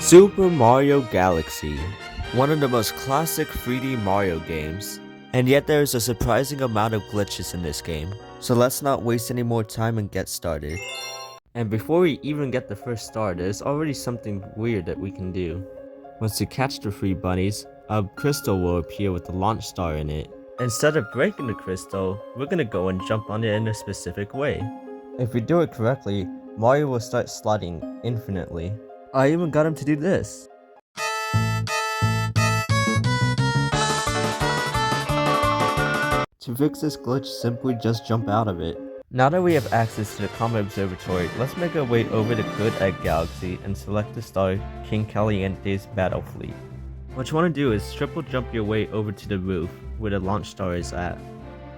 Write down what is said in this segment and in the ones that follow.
Super Mario Galaxy, one of the most classic 3D Mario games, and yet there is a surprising amount of glitches in this game, so let's not waste any more time and get started. And before we even get the first star, there's already something weird that we can do. Once you catch the 3 bunnies, a crystal will appear with a launch star in it. Instead of breaking the crystal, we're gonna go and jump on it in a specific way. If we do it correctly, Mario will start sliding infinitely. I even got him to do this. To fix this glitch, simply just jump out of it. Now that we have access to the Comet Observatory, let's make our way over to Good Egg Galaxy and select the star King Caliente's battle fleet. What you want to do is triple jump your way over to the roof where the launch star is at.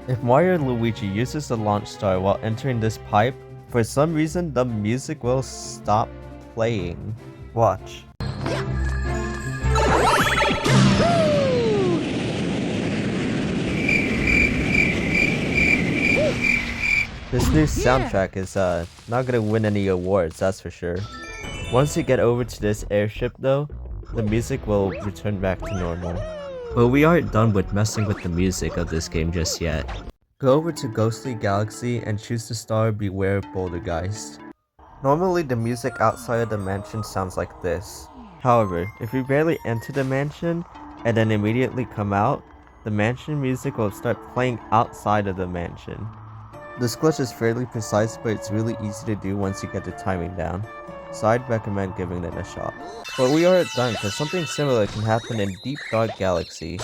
If Mario and Luigi uses the launch star while entering this pipe, for some reason the music will stop playing. Watch. This new soundtrack is not gonna win any awards, that's for sure. Once you get over to this airship though, the music will return back to normal. But we aren't done with messing with the music of this game just yet. Go over to Ghostly Galaxy and choose the star Beware Bouldergeist. Normally the music outside of the mansion sounds like this. However, if you barely enter the mansion and then immediately come out, the mansion music will start playing outside of the mansion. This glitch is fairly precise, but it's really easy to do once you get the timing down, so I'd recommend giving it a shot. But we aren't done, because something similar can happen in Deep Dark Galaxy.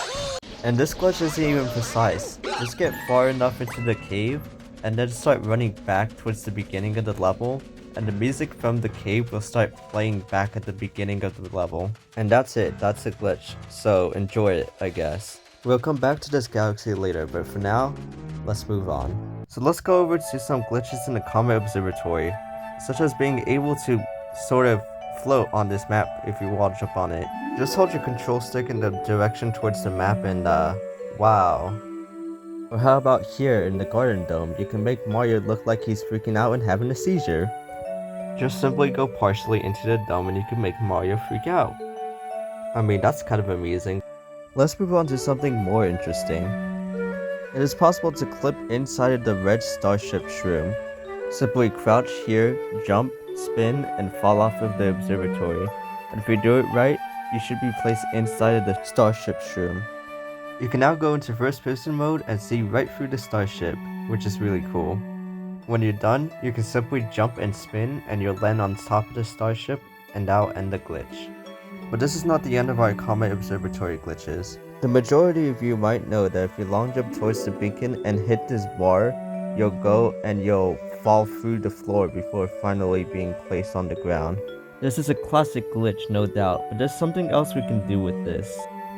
And this glitch isn't even precise. Just get far enough into the cave, and then start running back towards the beginning of the level, and the music from the cave will start playing back at the beginning of the level. And that's it, that's the glitch, so enjoy it, I guess. We'll come back to this galaxy later, but for now, let's move on. So let's go over to some glitches in the Comet Observatory, such as being able to sort of float on this map if you want to jump on it. Just hold your control stick in the direction towards the map and wow. Or how about here in the Garden Dome, you can make Mario look like he's freaking out and having a seizure. Just simply go partially into the dome and you can make Mario freak out. I mean, that's kind of amusing. Let's move on to something more interesting. It is possible to clip inside of the red Starship Shroom. Simply crouch here, jump, spin, and fall off of the observatory. And if you do it right, you should be placed inside of the Starship Shroom. You can now go into first person mode and see right through the starship, which is really cool. When you're done, you can simply jump and spin and you'll land on top of the starship, and that'll end the glitch. But this is not the end of our Comet Observatory glitches. The majority of you might know that if you long jump towards the beacon and hit this bar, you'll go and you'll fall through the floor before finally being placed on the ground. This is a classic glitch, no doubt, but there's something else we can do with this.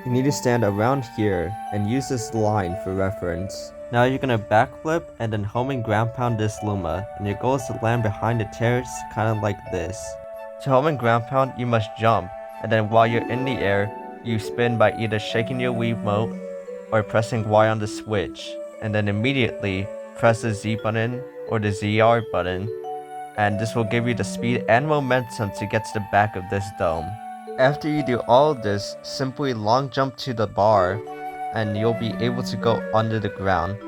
You need to stand around here and use this line for reference. Now you're gonna backflip and then homing ground pound this Luma, and your goal is to land behind the terrace, kinda like this. To homing ground pound, you must jump, and then while you're in the air, you spin by either shaking your Wiimote or pressing Y on the Switch, and then immediately press the Z button or the ZR button, and this will give you the speed and momentum to get to the back of this dome. After you do all of this, simply long jump to the bar and you'll be able to go under the ground.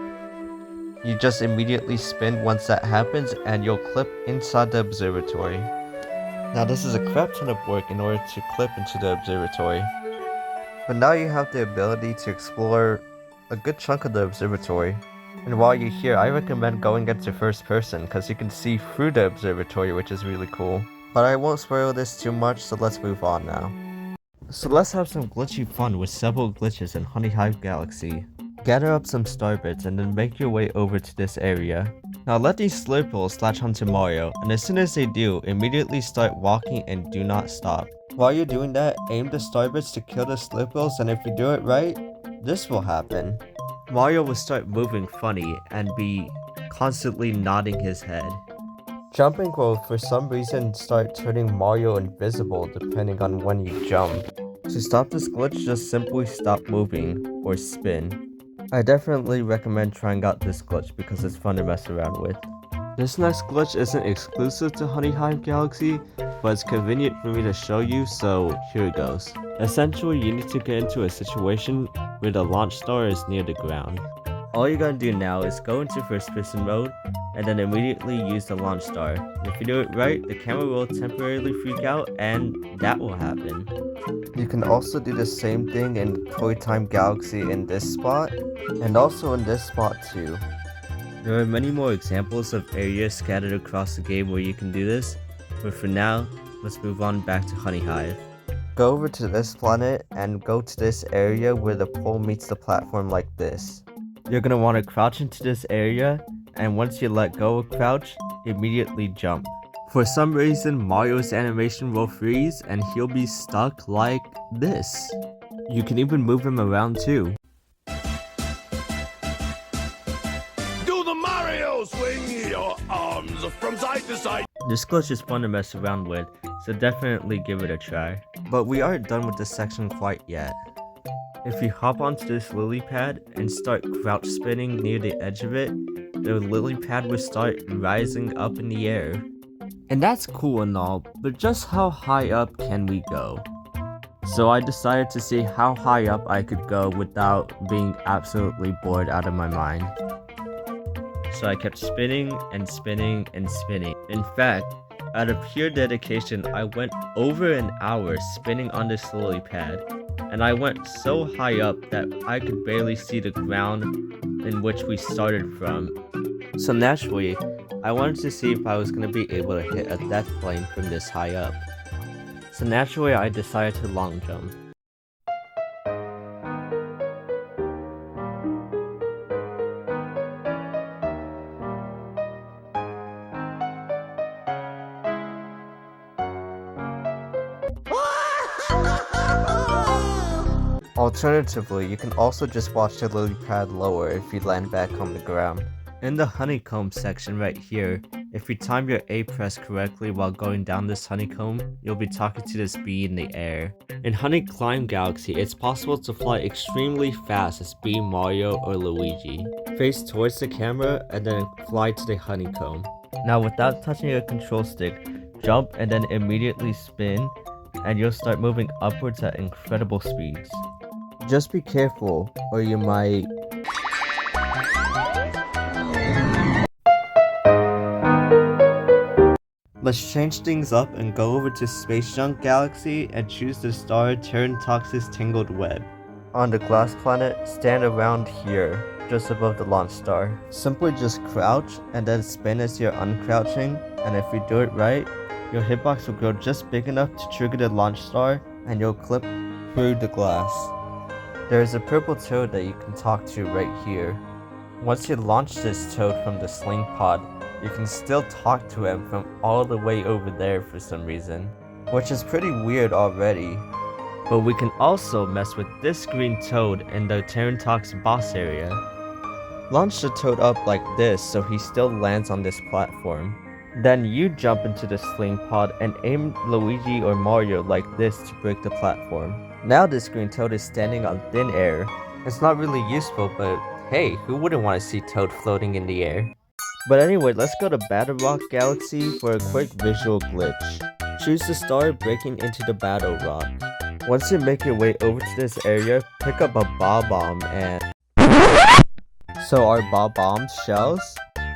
You just immediately spin once that happens and you'll clip inside the observatory. Now this is a crap ton of work in order to clip into the observatory. But now you have the ability to explore a good chunk of the observatory. And while you're here, I recommend going into first person because you can see through the observatory, which is really cool. But I won't spoil this too much, so let's move on now. So let's have some glitchy fun with several glitches in HoneyHive Galaxy. Gather up some star bits and then make your way over to this area. Now let these slurples latch onto Mario, and as soon as they do, immediately start walking and do not stop. While you're doing that, aim the star bits to kill the slurples, and if you do it right, this will happen. Mario will start moving funny and be constantly nodding his head. Jumping will for some reason start turning Mario invisible depending on when you jump. To stop this glitch, just simply stop moving or spin. I definitely recommend trying out this glitch because it's fun to mess around with. This next glitch isn't exclusive to HoneyHive Galaxy, but it's convenient for me to show you, so here it goes. Essentially, you need to get into a situation where the launch star is near the ground. All you gotta do now is go into first person mode, and then immediately use the launch star. If you do it right, the camera will temporarily freak out, and that will happen. You can also do the same thing in Toytime Galaxy in this spot, and also in this spot too. There are many more examples of areas scattered across the game where you can do this, but for now, let's move on back to HoneyHive. Go over to this planet and go to this area where the pole meets the platform like this. You're gonna want to crouch into this area, and once you let go of crouch, immediately jump. For some reason, Mario's animation will freeze and he'll be stuck like this. You can even move him around too. Swing your arms from side to side. This glitch is fun to mess around with, so definitely give it a try. But we aren't done with this section quite yet. If you hop onto this Lilypad and start crouch spinning near the edge of it, the Lilypad will start rising up in the air. And that's cool and all, but just how high up can we go? So I decided to see how high up I could go without being absolutely bored out of my mind. So I kept spinning and spinning and spinning. In fact, out of pure dedication, I went over an hour spinning on this Lilypad, and I went so high up that I could barely see the ground in which we started from. So naturally, I wanted to see if I was going to be able to hit a death plane from this high up. So naturally, I decided to long jump. Alternatively, you can also just watch the Lilypad lower if you land back on the ground. In the honeycomb section right here, if you time your A press correctly while going down this honeycomb, you'll be talking to this bee in the air. In HoneyClimb Galaxy, it's possible to fly extremely fast as Bee Mario or Luigi. Face towards the camera and then fly to the honeycomb. Now without touching a control stick, jump and then immediately spin, and you'll start moving upwards at incredible speeds. Just be careful, or you might... Let's change things up and go over to Spacejunk Galaxy and choose the star Toxis Tangled Web. On the glass planet, stand around here, just above the launch star. Simply just crouch and then spin as you're uncrouching, and if you do it right, your hitbox will grow just big enough to trigger the launch star and you'll clip through the glass. There is a purple toad that you can talk to right here. Once you launch this toad from the sling pod, you can still talk to him from all the way over there for some reason, which is pretty weird already. But we can also mess with this green toad in the Tox boss area. Launch the toad up like this so he still lands on this platform. Then you jump into the sling pod and aim Luigi or Mario like this to break the platform. Now this green toad is standing on thin air. It's not really useful, but hey, who wouldn't want to see Toad floating in the air? But anyway, let's go to Battlerock Galaxy for a quick visual glitch. Choose the star breaking into the Battlerock. Once you make your way over to this area, pick up a bomb and... So are bombs shells?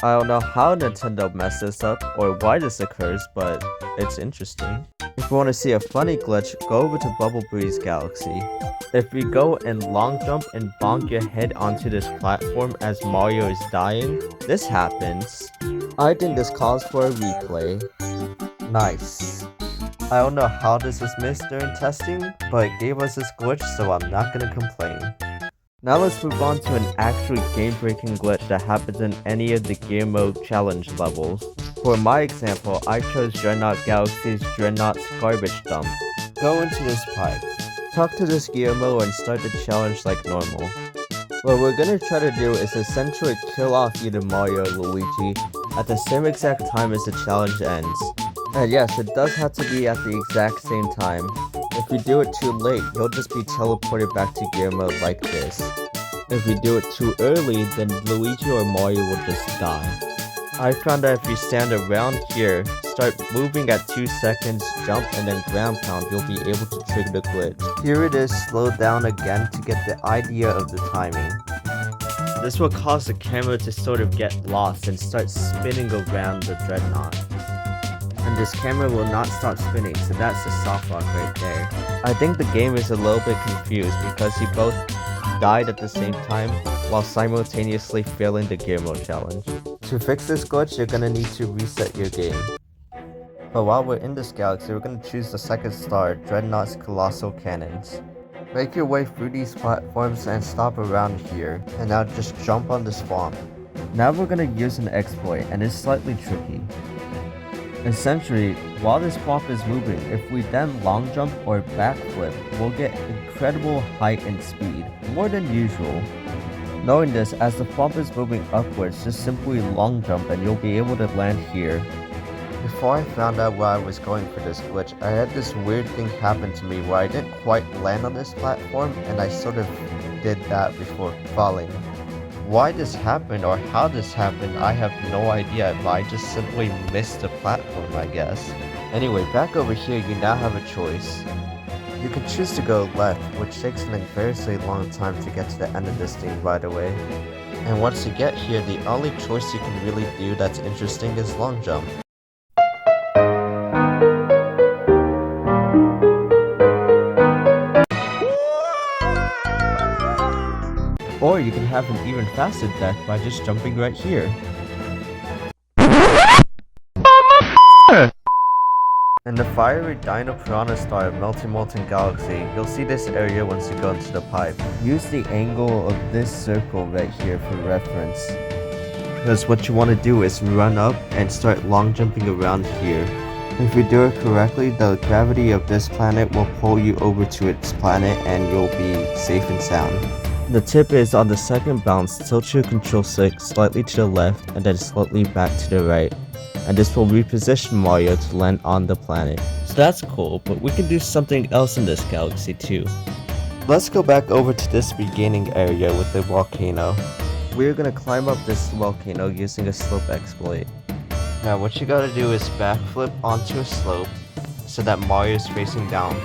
I don't know how Nintendo messed this up or why this occurs, but it's interesting. If you want to see a funny glitch, go over to Bubble Breeze Galaxy. If you go and long jump and bonk your head onto this platform as Mario is dying, this happens. I think this calls for a replay. Nice. I don't know how this was missed during testing, but it gave us this glitch, so I'm not gonna complain. Now let's move on to an actually game-breaking glitch that happens in any of the Gearmo challenge levels. For my example, I chose Dreadnought Galaxy's Dreadnought's garbage dump. Go into this pipe. Talk to this Gearmo and start the challenge like normal. What we're gonna try to do is essentially kill off either Mario or Luigi at the same exact time as the challenge ends. And yes, it does have to be at the exact same time. If we do it too late, you'll just be teleported back to Gearmo like this. If we do it too early, then Luigi or Mario will just die. I found that if you stand around here, start moving at 2 seconds, jump, and then ground pound, you'll be able to trigger the glitch. Here it is slowed down again to get the idea of the timing. This will cause the camera to sort of get lost and start spinning around the Dreadnought. And this camera will not stop spinning, so that's the softlock right there. I think the game is a little bit confused because you both died at the same time while simultaneously failing the Gearmo challenge. To fix this glitch, you're gonna need to reset your game. But while we're in this galaxy, we're gonna choose the second star, Dreadnought's Colossal Cannons. Make your way through these platforms and stop around here, and now just jump on the swamp. Now we're gonna use an exploit, and it's slightly tricky. Essentially, while this swamp is moving, if we then long jump or backflip, we'll get incredible height and speed, more than usual. Knowing this, as the swamp is moving upwards, just simply long jump and you'll be able to land here. Before I found out where I was going for this glitch, I had this weird thing happen to me where I didn't quite land on this platform and I sort of did that before falling. Why this happened or how this happened, I have no idea, but I just simply missed the platform, I guess. Anyway, back over here, you now have a choice. You can choose to go left, which takes an embarrassingly long time to get to the end of this thing, by the way. And once you get here, the only choice you can really do that's interesting is long jump. Or you can have an even faster death by just jumping right here. In the fiery Dino Piranha Star of Molten Galaxy, you'll see this area once you go into the pipe. Use the angle of this circle right here for reference. Because what you want to do is run up and start long jumping around here. If you do it correctly, the gravity of this planet will pull you over to its planet and you'll be safe and sound. The tip is on the second bounce, tilt your control stick slightly to the left and then slightly back to the right. And this will reposition Mario to land on the planet. So that's cool, but we can do something else in this galaxy too. Let's go back over to this beginning area with the volcano. We're gonna climb up this volcano using a slope exploit. Now what you gotta do is backflip onto a slope so that Mario is facing down.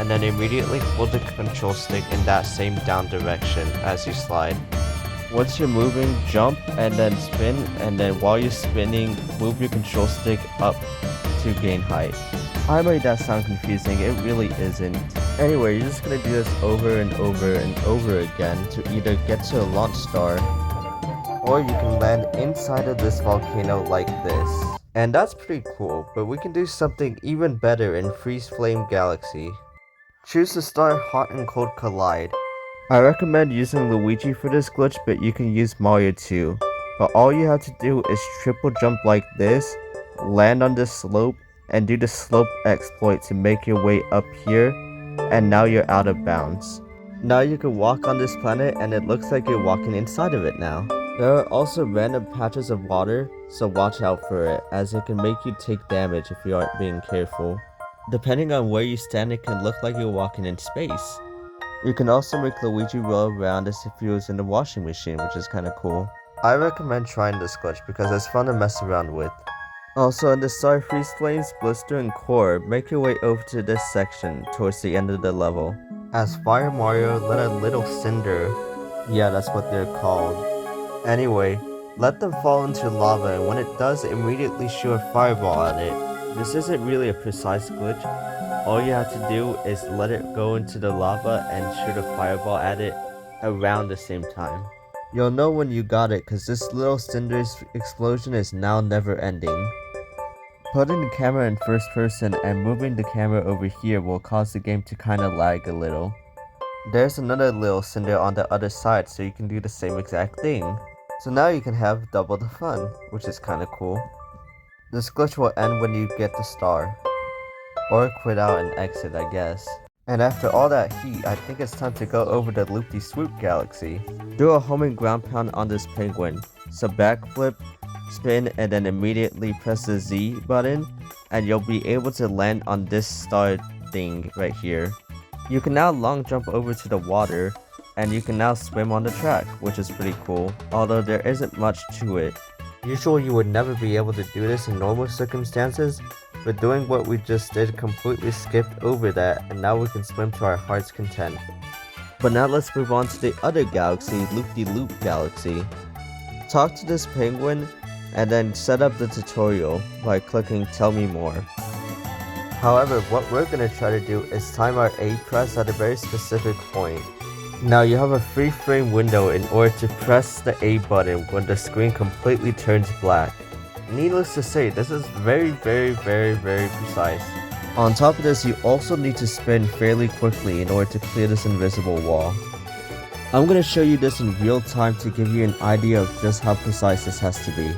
And then immediately hold the control stick in that same down direction as you slide. Once you're moving, jump and then spin, and then while you're spinning, move your control stick up to gain height. I made that sound confusing, it really isn't. Anyway, you're just gonna do this over and over and over again to either get to a launch star, or you can land inside of this volcano like this. And that's pretty cool, but we can do something even better in Freezeflame Galaxy. Choose the star Hot and Cold Collide. I recommend using Luigi for this glitch, but you can use Mario too. But all you have to do is triple jump like this, land on this slope, and do the slope exploit to make your way up here, and now you're out of bounds. Now you can walk on this planet and it looks like you're walking inside of it now. There are also random patches of water, so watch out for it, as it can make you take damage if you aren't being careful. Depending on where you stand, it can look like you're walking in space. You can also make Luigi roll around as if he was in a washing machine, which is kinda cool. I recommend trying this glitch because it's fun to mess around with. Also, in the Star Freeze Flames, Blister, and Core, make your way over to this section towards the end of the level. As Fire Mario, let a little cinder, yeah, that's what they're called. Anyway, let them fall into lava, and when it does, immediately shoot a fireball at it. This isn't really a precise glitch. All you have to do is let it go into the lava and shoot a fireball at it around the same time. You'll know when you got it because this little cinder's explosion is now never ending. Putting the camera in first person and moving the camera over here will cause the game to kinda lag a little. There's another little cinder on the other side, so you can do the same exact thing. So now you can have double the fun, which is kinda cool. This glitch will end when you get the star. Or quit out and exit, I guess. And after all that heat, I think it's time to go over to Loopdeeswoop Galaxy. Do a homing ground pound on this penguin. So backflip, spin, and then immediately press the Z button, and you'll be able to land on this star thing right here. You can now long jump over to the water, and you can now swim on the track, which is pretty cool, although there isn't much to it. Usually you would never be able to do this in normal circumstances, but doing what we just did completely skipped over that, and now we can swim to our heart's content. But now let's move on to the other galaxy, Loopdeeloop Galaxy. Talk to this penguin, and then set up the tutorial by clicking Tell Me More. However, what we're going to try to do is time our A press at a very specific point. Now you have a free frame window in order to press the A button when the screen completely turns black. Needless to say, this is very precise. On top of this, you also need to spin fairly quickly in order to clear this invisible wall. I'm going to show you this in real time to give you an idea of just how precise this has to be.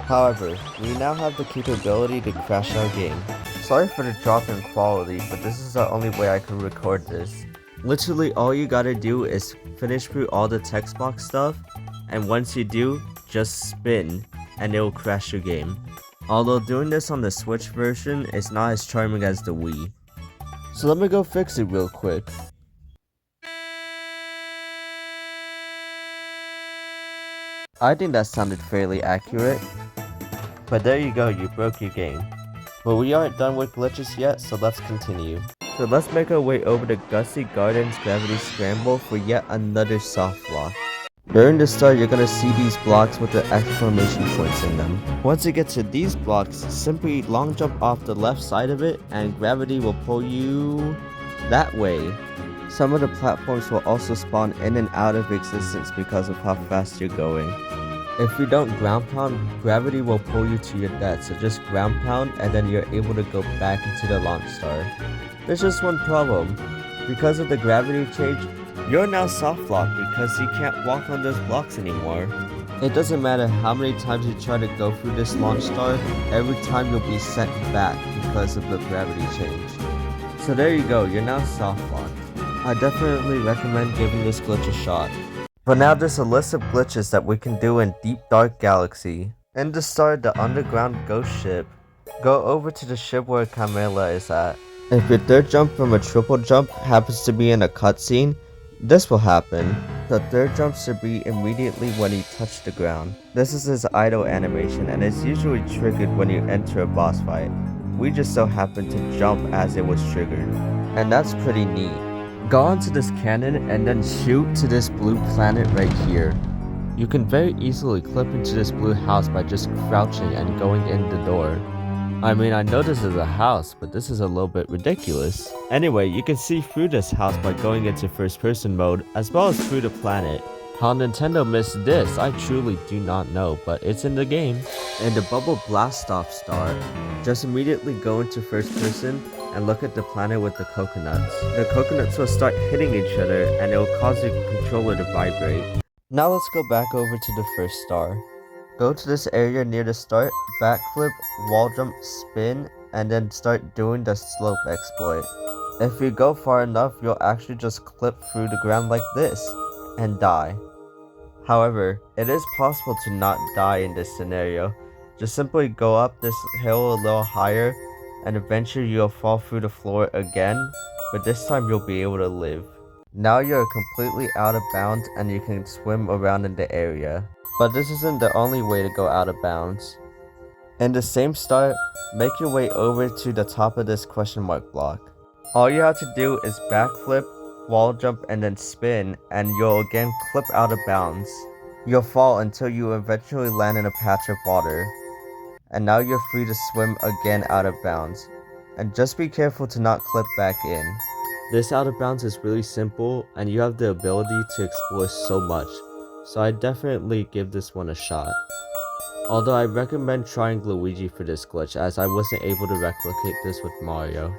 However, we now have the capability to crash our game. Sorry for the drop in quality, but this is the only way I can record this. Literally all you gotta do is finish through all the text box stuff, and once you do, just spin, and it will crash your game. Although doing this on the Switch version is not as charming as the Wii. So let me go fix it real quick. I think that sounded fairly accurate. But there you go, you broke your game. But we aren't done with glitches yet, so let's continue. So let's make our way over to Gusty Garden's Gravity Scramble for yet another soft lock. During the start, you're gonna see these blocks with the exclamation points in them. Once you get to these blocks, simply long jump off the left side of it and gravity will pull you that way. Some of the platforms will also spawn in and out of existence because of how fast you're going. If you don't ground pound, gravity will pull you to your death, so just ground pound and then you're able to go back into the launch star. There's just one problem. Because of the gravity change, you're now soft locked because you can't walk on those blocks anymore. It doesn't matter how many times you try to go through this launch star, every time you'll be sent back because of the gravity change. So there you go, you're now soft locked. I definitely recommend giving this glitch a shot. But now there's a list of glitches that we can do in Deep Dark Galaxy. In the start, the underground ghost ship. Go over to the ship where Camilla is at. If your third jump from a triple jump happens to be in a cutscene, this will happen. The third jump should be immediately when you touch the ground. This is his idle animation and is usually triggered when you enter a boss fight. We just so happened to jump as it was triggered. And that's pretty neat. Go onto this cannon and then shoot to this blue planet right here. You can very easily clip into this blue house by just crouching and going in the door. I mean, I know this is a house, but this is a little bit ridiculous. Anyway, you can see through this house by going into first person mode, as well as through the planet. How Nintendo missed this, I truly do not know, but it's in the game. In the Bubble Blast Off star, just immediately go into first person and look at the planet with the coconuts. The coconuts will start hitting each other and it will cause your controller to vibrate. Now let's go back over to the first star. Go to this area near the start, backflip, wall jump, spin, and then start doing the slope exploit. If you go far enough, you'll actually just clip through the ground like this, and die. However, it is possible to not die in this scenario. Just simply go up this hill a little higher, and eventually you'll fall through the floor again, but this time you'll be able to live. Now you're completely out of bounds and you can swim around in the area. But this isn't the only way to go out of bounds. In the same start, make your way over to the top of this question mark block. All you have to do is backflip, wall jump, and then spin, and you'll again clip out of bounds. You'll fall until you eventually land in a patch of water. And now you're free to swim again out of bounds. And just be careful to not clip back in. This out of bounds is really simple and you have the ability to explore so much, so I definitely give this one a shot. Although I recommend trying Luigi for this glitch as I wasn't able to replicate this with Mario.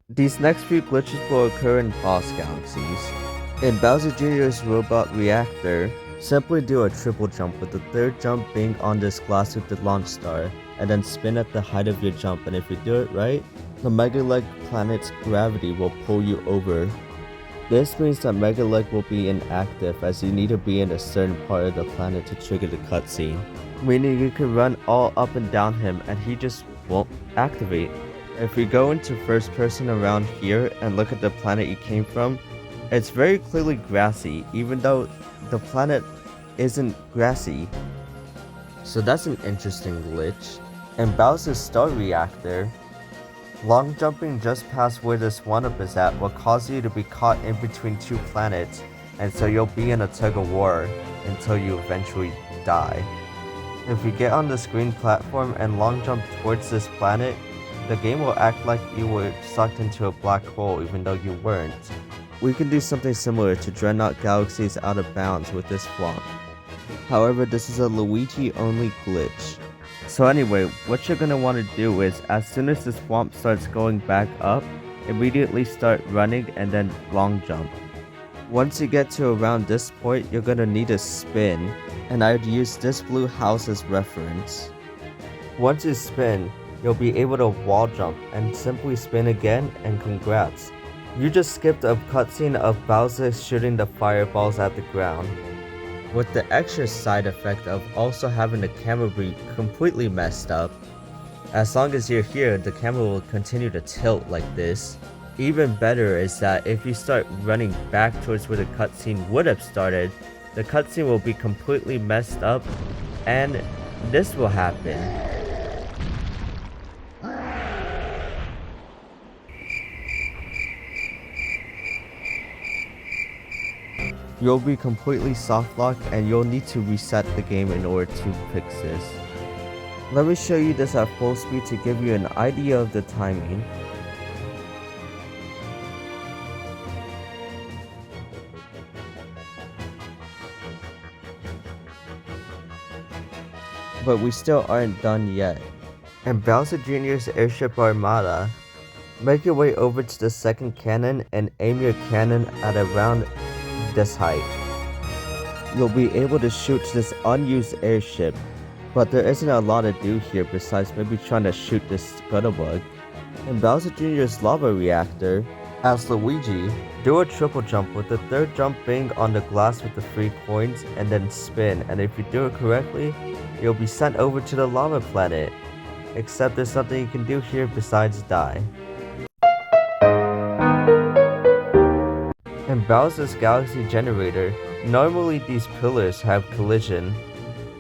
These next few glitches will occur in boss galaxies. In Bowser Jr.'s robot Reactor, simply do a triple jump with the third jump being on this glass with the launch star, and then spin at the height of your jump, and if you do it right, the Megaleg planet's gravity will pull you over. This means that Megaleg will be inactive as you need to be in a certain part of the planet to trigger the cutscene. meaning you can run all up and down him and he just won't activate. If we go into first person around here and look at the planet you came from, it's very clearly grassy, even though the planet isn't grassy. So that's an interesting glitch. In Bowser's Star Reactor, long jumping just past where this 1-up is at will cause you to be caught in between two planets, and so you'll be in a tug of war until you eventually die. If you get on this green platform and long jump towards this planet, the game will act like you were sucked into a black hole even though you weren't. We can do something similar to Dreadnought Galaxy's Out of Bounds with this flop. However, this is a Luigi only glitch. So anyway, what you're going to want to do is, as soon as this swamp starts going back up, immediately start running and then long jump. Once you get to around this point, you're going to need a spin, and I'd use this blue house as reference. Once you spin, you'll be able to wall jump and simply spin again, and congrats. You just skipped a cutscene of Bowser shooting the fireballs at the ground, with the extra side effect of also having the camera be completely messed up. As long as you're here, the camera will continue to tilt like this. Even better is that if you start running back towards where the cutscene would have started, the cutscene will be completely messed up, and this will happen. You'll be completely softlocked and you'll need to reset the game in order to fix this. Let me show you this at full speed to give you an idea of the timing. But we still aren't done yet. In Bowser Jr.'s Airship Armada, make your way over to the second cannon and aim your cannon at around this height. You'll be able to shoot this unused airship, but there isn't a lot to do here besides maybe trying to shoot this Scuttlebug. In Bowser Jr.'s Lava Reactor, as Luigi, do a triple jump with the third jump being on the glass with the 3 coins and then spin, and if you do it correctly, you'll be sent over to the lava planet. Except there's nothing you can do here besides die. In Bowser's Galaxy Generator, normally these pillars have collision,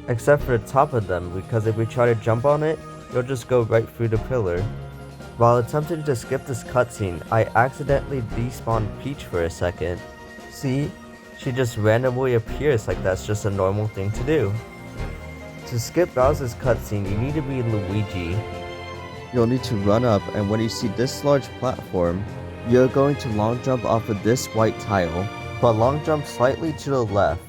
except for the top of them, because if we try to jump on it, you'll just go right through the pillar. While attempting to skip this cutscene, I accidentally despawned Peach for a second. See? She just randomly appears like that's just a normal thing to do. To skip Bowser's cutscene, you need to be Luigi. You'll need to run up, and when you see this large platform, you're going to long jump off of this white tile, but long jump slightly to the left.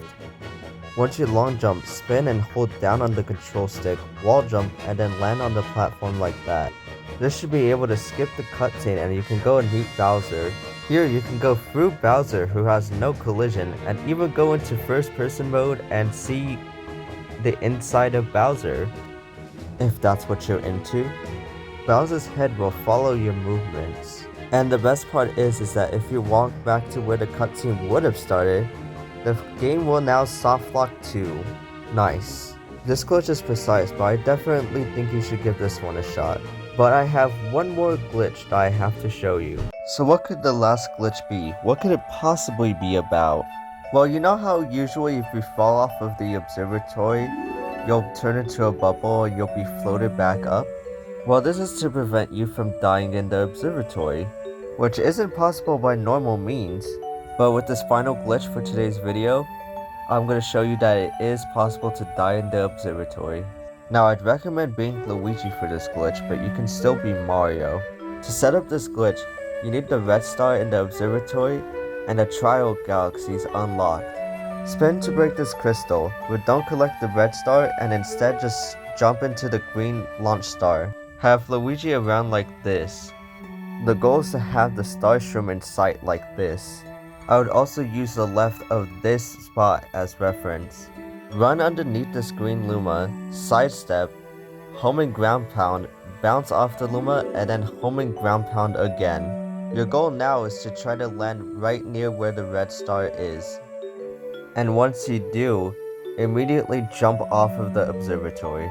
Once you long jump, spin and hold down on the control stick, wall jump, and then land on the platform like that. This should be able to skip the cutscene and you can go and meet Bowser. Here you can go through Bowser, who has no collision, and even go into first person mode and see the inside of Bowser, if that's what you're into. Bowser's head will follow your movements. And the best part is that if you walk back to where the cutscene would have started, the game will now softlock too. Nice. This glitch is precise, but I definitely think you should give this one a shot. But I have one more glitch that I have to show you. So what could the last glitch be? What could it possibly be about? Well, you know how usually if you fall off of the observatory, you'll turn into a bubble and you'll be floated back up? Well, this is to prevent you from dying in the observatory, which isn't possible by normal means. But with this final glitch for today's video, I'm going to show you that it is possible to die in the observatory. Now, I'd recommend being Luigi for this glitch, but you can still be Mario. To set up this glitch, you need the red star in the observatory and the trial galaxies unlocked. Spin to break this crystal, but don't collect the red star and instead just jump into the green launch star. Have Luigi around like this. The goal is to have the Starshroom in sight like this. I would also use the left of this spot as reference. Run underneath this green Luma, sidestep, home and ground pound, bounce off the Luma, and then home and ground pound again. Your goal now is to try to land right near where the red star is. And once you do, immediately jump off of the observatory.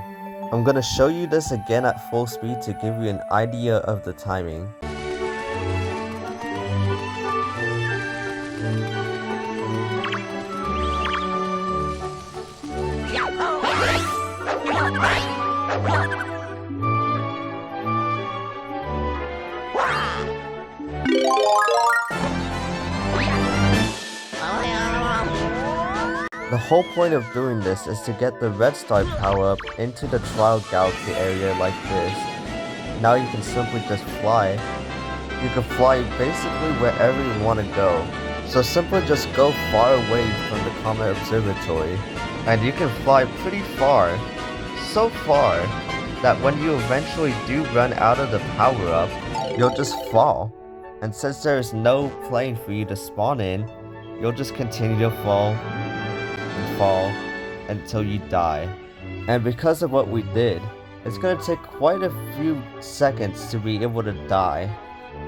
I'm gonna show you this again at full speed to give you an idea of the timing. The whole point of doing this is to get the red star power up into the trial galaxy area like this. Now you can simply just fly. You can fly basically wherever you want to go. So simply just go far away from the Comet Observatory. And you can fly pretty far. So far that when you eventually do run out of the power up, you'll just fall. And since there is no plane for you to spawn in, you'll just continue to fall and fall until you die. And because of what we did, it's gonna take quite a few seconds to be able to die.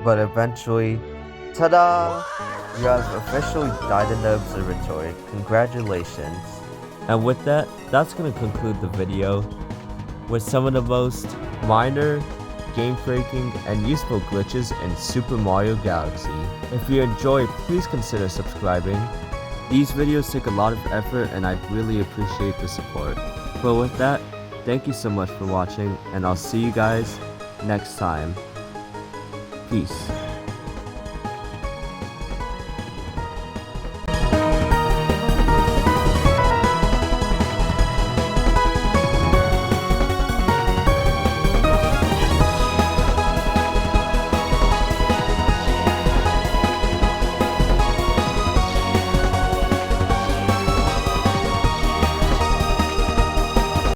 But eventually, ta-da! You have officially died in the observatory. Congratulations. And with that, that's gonna conclude the video with some of the most minor, game-breaking, and useful glitches in Super Mario Galaxy. If you enjoyed, please consider subscribing. These videos take a lot of effort and I'd really appreciate the support. But with that, thank you so much for watching and I'll see you guys next time. Peace.